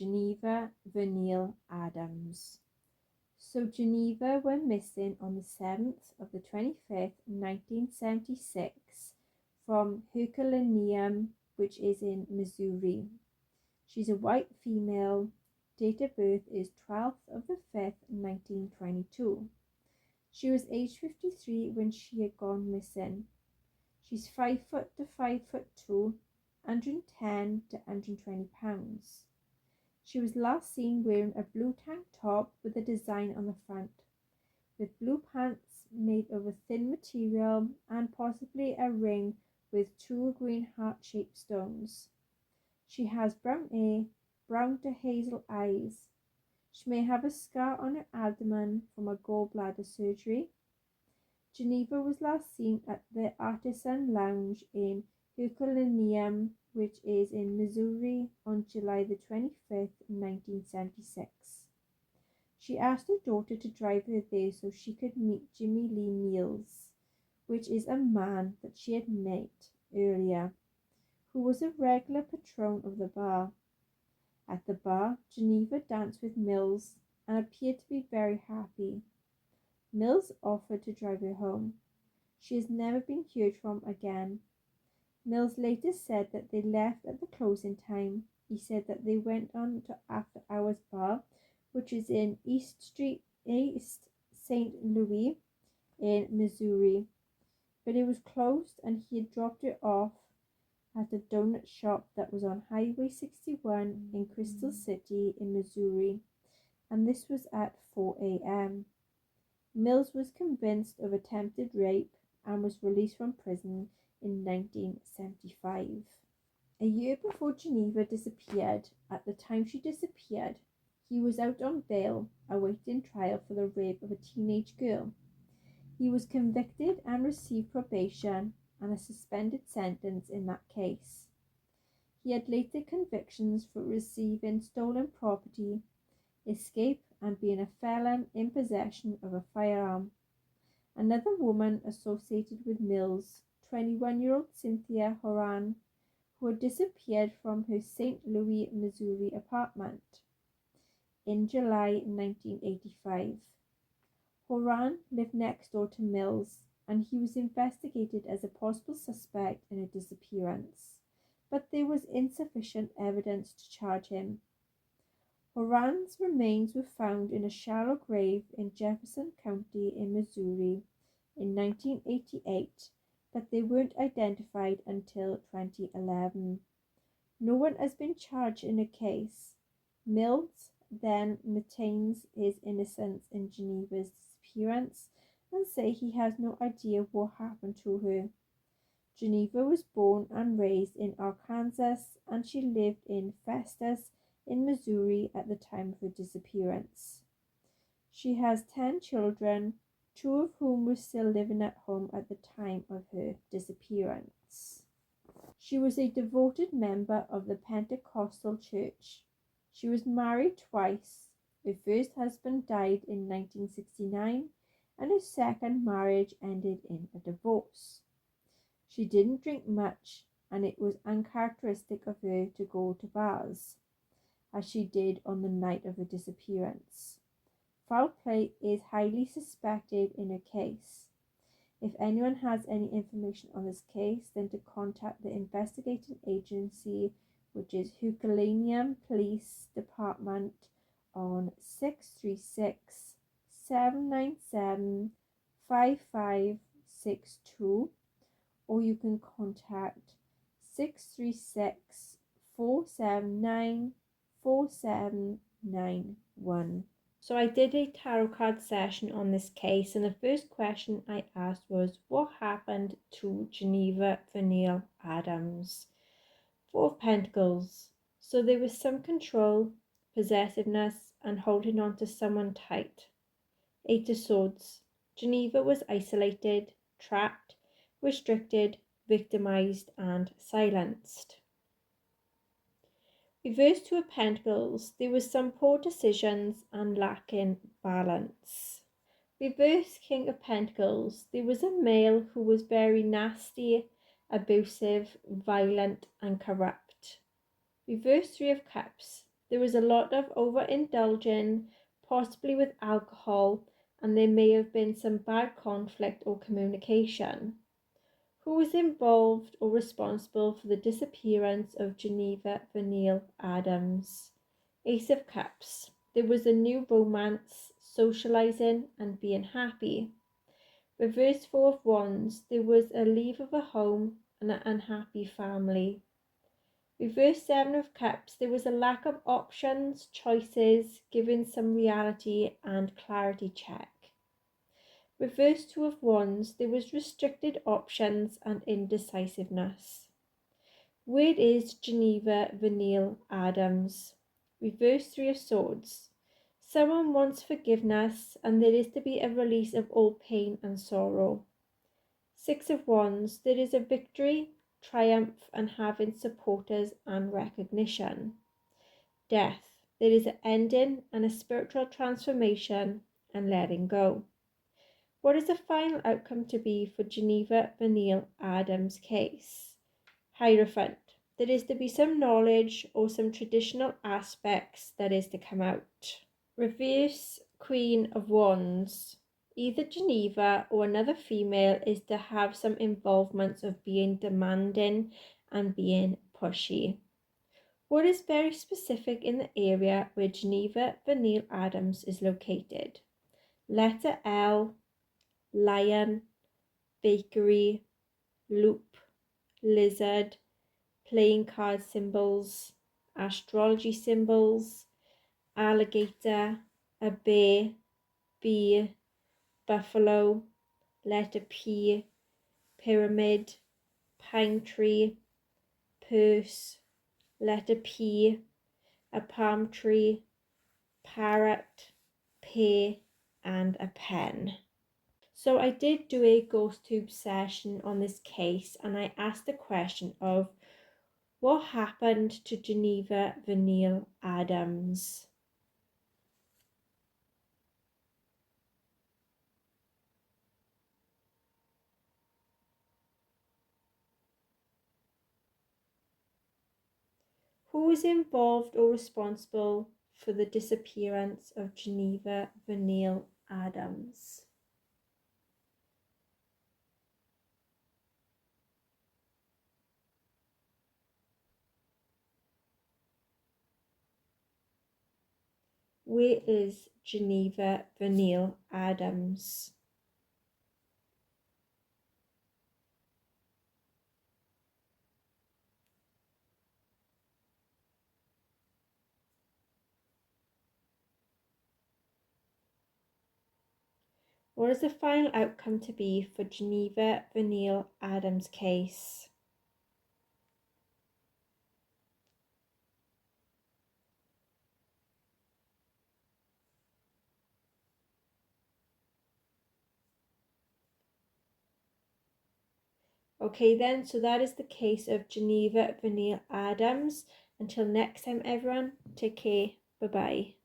Geneva Verneal Adams. So Geneva went missing on the 7th of the 25th, 1976 from Herculaneum, which is in Missouri. She's a white female. Date of birth is 12th of the 5th, 1922. She was age 53 when she had gone missing. She's 5 foot to 5'2", 110 to 120 pounds. She was last seen wearing a blue tank top with a design on the front, with blue pants made of a thin material and possibly a ring with 2 green heart-shaped stones. She has brown hair, brown to hazel eyes. She may have a scar on her abdomen from a gallbladder surgery. Geneva was last seen at the Artisan Lounge in Herculaneum, which is in Missouri, on July the 25th, 1976. She asked her daughter to drive her there so she could meet Jimmy Lee Mills, which is a man that she had met earlier, who was a regular patron of the bar. At the bar, Geneva danced with Mills and appeared to be very happy. Mills offered to drive her home. She has never been heard from again. Mills later said that they left at the closing time. He said that they went on to After Hours Bar, which is in East St. Louis in Missouri, but it was closed and he had dropped her off at a donut shop that was on Highway 61 in Crystal City in Missouri, and this was at 4 a.m. Mills was convinced of attempted rape and was released from prison in 1975. A year before Geneva disappeared, at the time she disappeared, he was out on bail awaiting trial for the rape of a teenage girl. He was convicted and received probation and a suspended sentence in that case. He had later convictions for receiving stolen property, escape, and being a felon in possession of a firearm. Another woman associated with Mills, 21-year-old Cynthia Horan, who had disappeared from her St. Louis, Missouri apartment in July 1985. Horan lived next door to Mills, and he was investigated as a possible suspect in her disappearance, but there was insufficient evidence to charge him. Horan's remains were found in a shallow grave in Jefferson County in Missouri in 1988, but they weren't identified until 2011. No one has been charged in the case. Mills then maintains his innocence in Geneva's disappearance and say he has no idea what happened to her. Geneva was born and raised in Arkansas, and she lived in Festus in Missouri at the time of her disappearance. She has 10 children, 2 of whom were still living at home at the time of her disappearance. She was a devoted member of the Pentecostal Church. She was married twice. Her first husband died in 1969, and her second marriage ended in a divorce. She didn't drink much, and it was uncharacteristic of her to go to bars, as she did on the night of her disappearance. Foul play is highly suspected in her case. If anyone has any information on this case, then to contact the investigating agency, which is Herculaneum Police Department, on 636-797-5562, or you can contact 636-479-4791. So I did a tarot card session on this case, and the first question I asked was, what happened to Geneva Verneal Adams? 4 of Pentacles. So there was some control, possessiveness, and holding on to someone tight. 8 of Swords. Geneva was isolated, trapped, restricted, victimized, and silenced. Reverse 2 of Pentacles. There was some poor decisions and lacking balance. Reverse King of Pentacles. There was a male who was very nasty, abusive, violent, and corrupt. Reverse 3 of Cups. There was a lot of overindulging, possibly with alcohol, and there may have been some bad conflict or communication. Who was involved or responsible for the disappearance of Geneva Verneal Adams? Ace of Cups. There was a new romance, socializing and being happy. Reverse Four of Wands. There was a leave of a home and an unhappy family. Reverse Seven of Cups. There was a lack of options, choices, giving some reality and clarity check. Reverse Two of Wands. There was restricted options and indecisiveness. Where is Geneva Verneal Adams? Reverse Three of Swords. Someone wants forgiveness and there is to be a release of all pain and sorrow. Six of Wands. There is a victory, triumph and having supporters and recognition. Death. There is an ending and a spiritual transformation and letting go. What is the final outcome to be for Geneva Verneal Adams' case? Hierophant. There is to be some knowledge or some traditional aspects that is to come out. Reverse Queen of Wands. Either Geneva or another female is to have some involvements of being demanding and being pushy. What is very specific in the area where Geneva Verneal Adams is located? Letter L, lion, bakery, loop, lizard, playing card symbols, astrology symbols, alligator, a bear, bee, buffalo, letter P, pyramid, pine tree, purse, letter P, a palm tree, parrot, pear, and a pen. So I did do a ghost tube session on this case and I asked the question of what happened to Geneva Verneal Adams? Who was involved or responsible for the disappearance of Geneva Verneal Adams? Where is Geneva Verneal Adams? What is the final outcome to be for Geneva Verneal Adams' case? Okay then, so that is the case of Geneva Verneal Adams. Until next time everyone, take care, bye bye.